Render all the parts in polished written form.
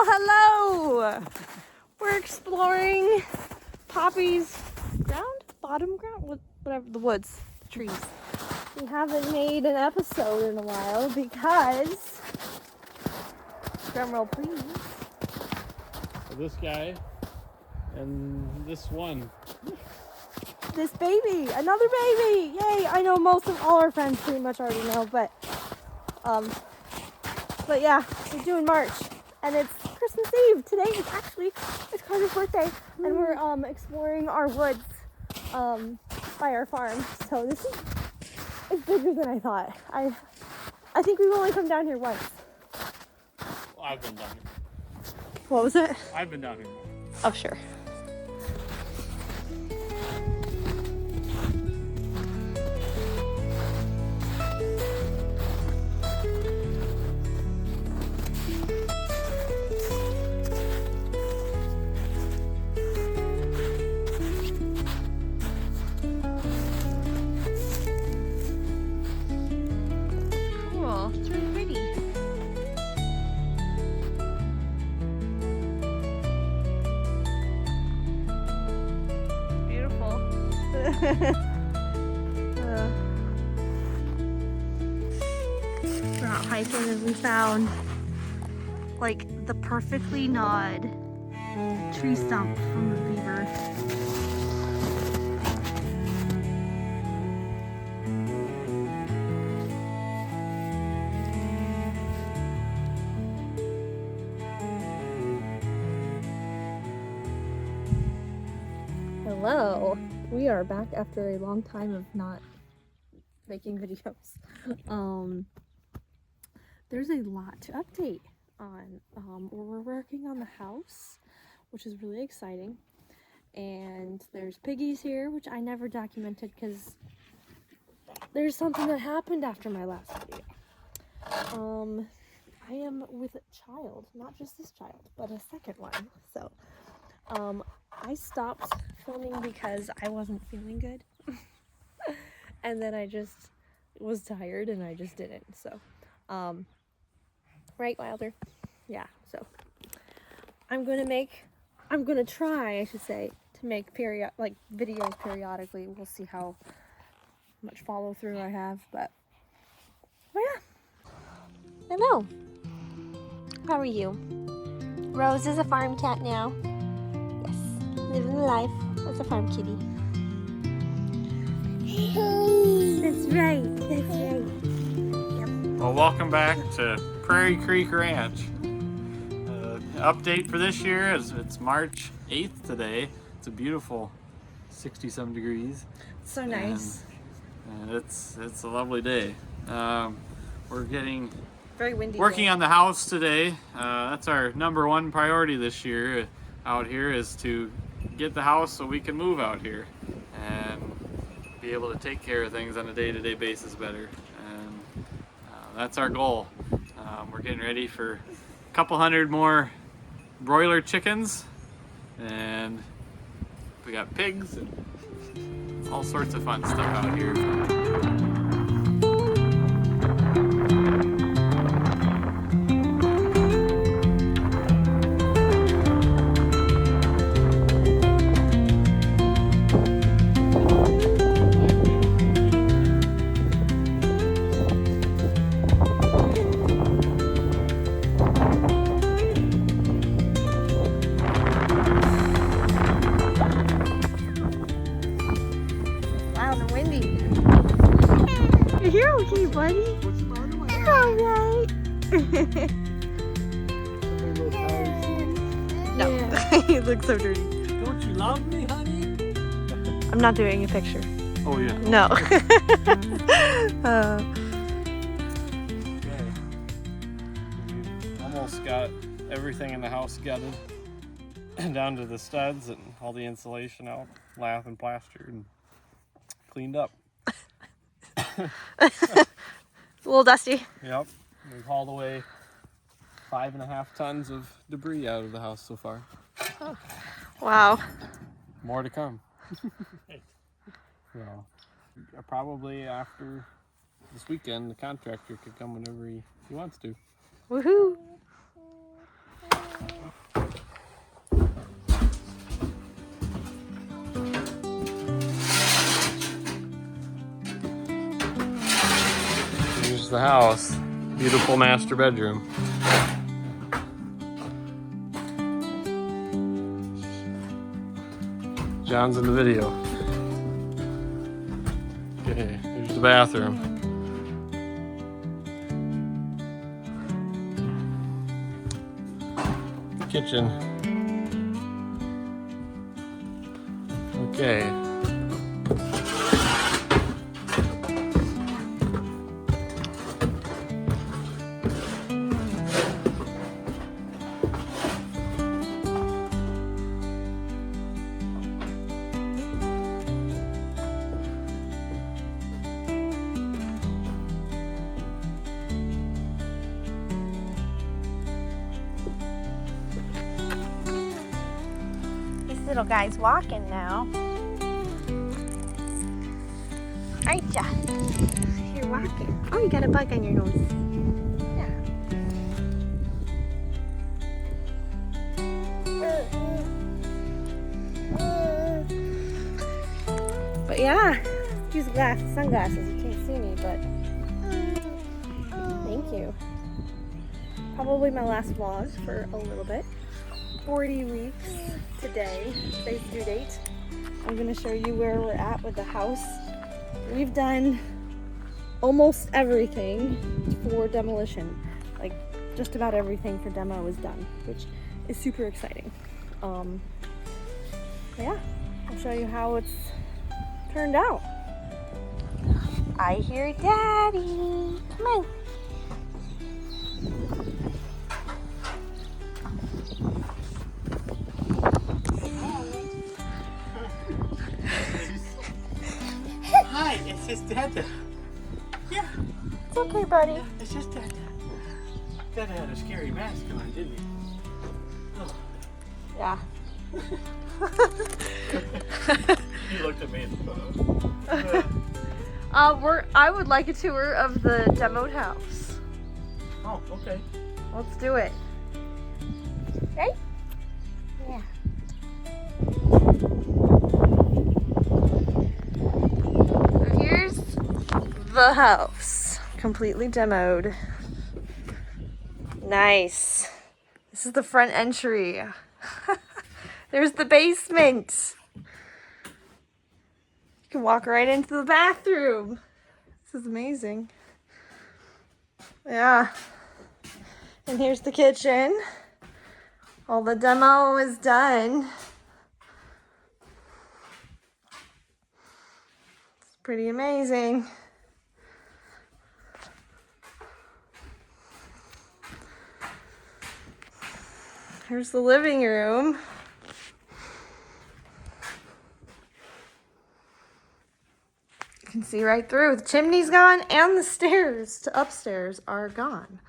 Well, hello! We're exploring Poppy's bottom ground, whatever, the woods, the trees. We haven't made an episode in a while because, drumroll please. This guy and this one. This baby, another baby! Yay! I know most of all our friends pretty much already know, but yeah, we're doing March, and it's Christmas Eve. Today is actually it's Carter's birthday, and we're exploring our woods by our farm. So this is it's bigger than I thought. I think we've only come down here once. Well, I've been down here. What was it? I've been down here. Oh, sure. It's really pretty. Beautiful. We're out hiking and we found like the perfectly gnawed tree stump from the beaver. Hello, we are back after a long time of not making videos. There's a lot to update on. We're working on the house, which is really exciting, and there's piggies here, which I never documented because there's something that happened after my last video. I am with a child, not just this child, but a second one, so I stopped filming because I wasn't feeling good. And then I just was tired and I just didn't. So, right, Wilder? Yeah, so I'm gonna try, I should say, to make videos periodically. We'll see how much follow through I have, but yeah. Hello. How are you? Rose is a farm cat now. Living the life as a farm kitty. That's right. Yep. Well, welcome back to Prairie Creek Ranch. Update for this year is it's March 8th today. It's a beautiful 60-some degrees. So nice. And it's a lovely day. We're getting very windy. Working on the house today. That's our number one priority this year out here is to get the house so we can move out here and be able to take care of things on a day-to-day basis better, and that's our goal. We're getting ready for a couple hundred more broiler chickens, and we got pigs and all sorts of fun stuff out here. You're okay, buddy. You're alright. No, yeah. You look so dirty. Don't you love me, honey? I'm not doing a picture. Oh yeah. No. Okay. We've almost got everything in the house gutted down to the studs and all the insulation out, lath and plastered and cleaned up. It's a little dusty. Yep. We've hauled away 5.5 tons of debris out of the house so far. Oh. Wow. More to come. So, probably after this weekend, the contractor could come whenever he wants to. Woohoo! the house. Beautiful master bedroom. John's in the video. Okay, here's the bathroom. Kitchen. Okay. Little guy's walking now. Aren't ya? You're walking. Oh, you got a bug on your nose. Yeah. But yeah, use sunglasses. You can't see me, but thank you. Probably my last vlog for a little bit. 40 weeks today, today's due date. I'm gonna show you where we're at with the house. We've done almost everything for demolition. Like just about everything for demo is done, which is super exciting. Yeah, I'll show you how it's turned out. I hear Daddy. Come on. Hi, it's just Dada. Yeah. It's okay, buddy. Yeah, it's just Dada. Dada had a scary mask on, didn't he? Oh. Yeah. He looked at me. I would like a tour of the demoed house. Oh, okay. Let's do it. Right? Yeah. So here's the house, completely demoed. Nice. This is the front entry. There's the basement. You can walk right into the bathroom. This is amazing. Yeah. And here's the kitchen. All the demo is done. It's pretty amazing. Here's the living room. You can see right through. The chimney's gone and the stairs to upstairs are gone.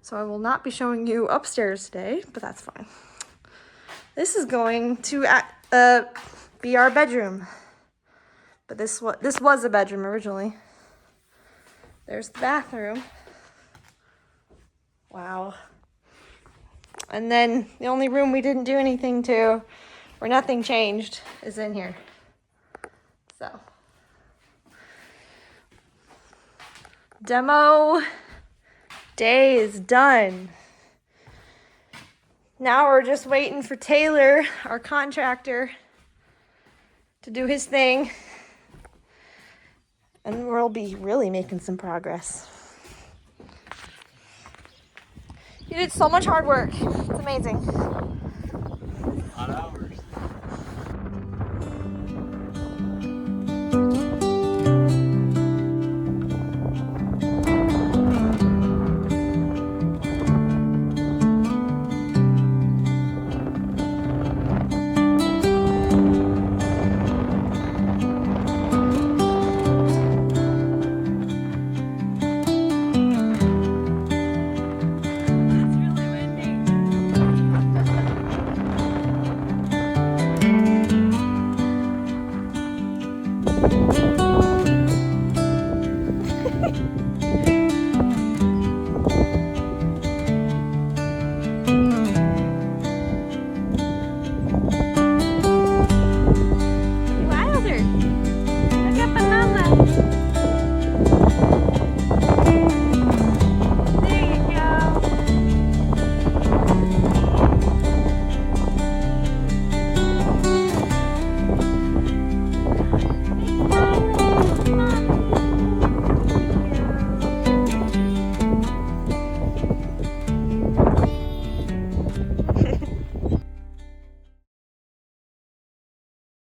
So I will not be showing you upstairs today, but that's fine. This is going to be our bedroom. But this was a bedroom originally. There's the bathroom. Wow. And then the only room we didn't do anything to, where nothing changed, is in here. So. Demo day is done. Now we're just waiting for Taylor, our contractor, to do his thing. And we'll be really making some progress. You did so much hard work. It's amazing. Hot out.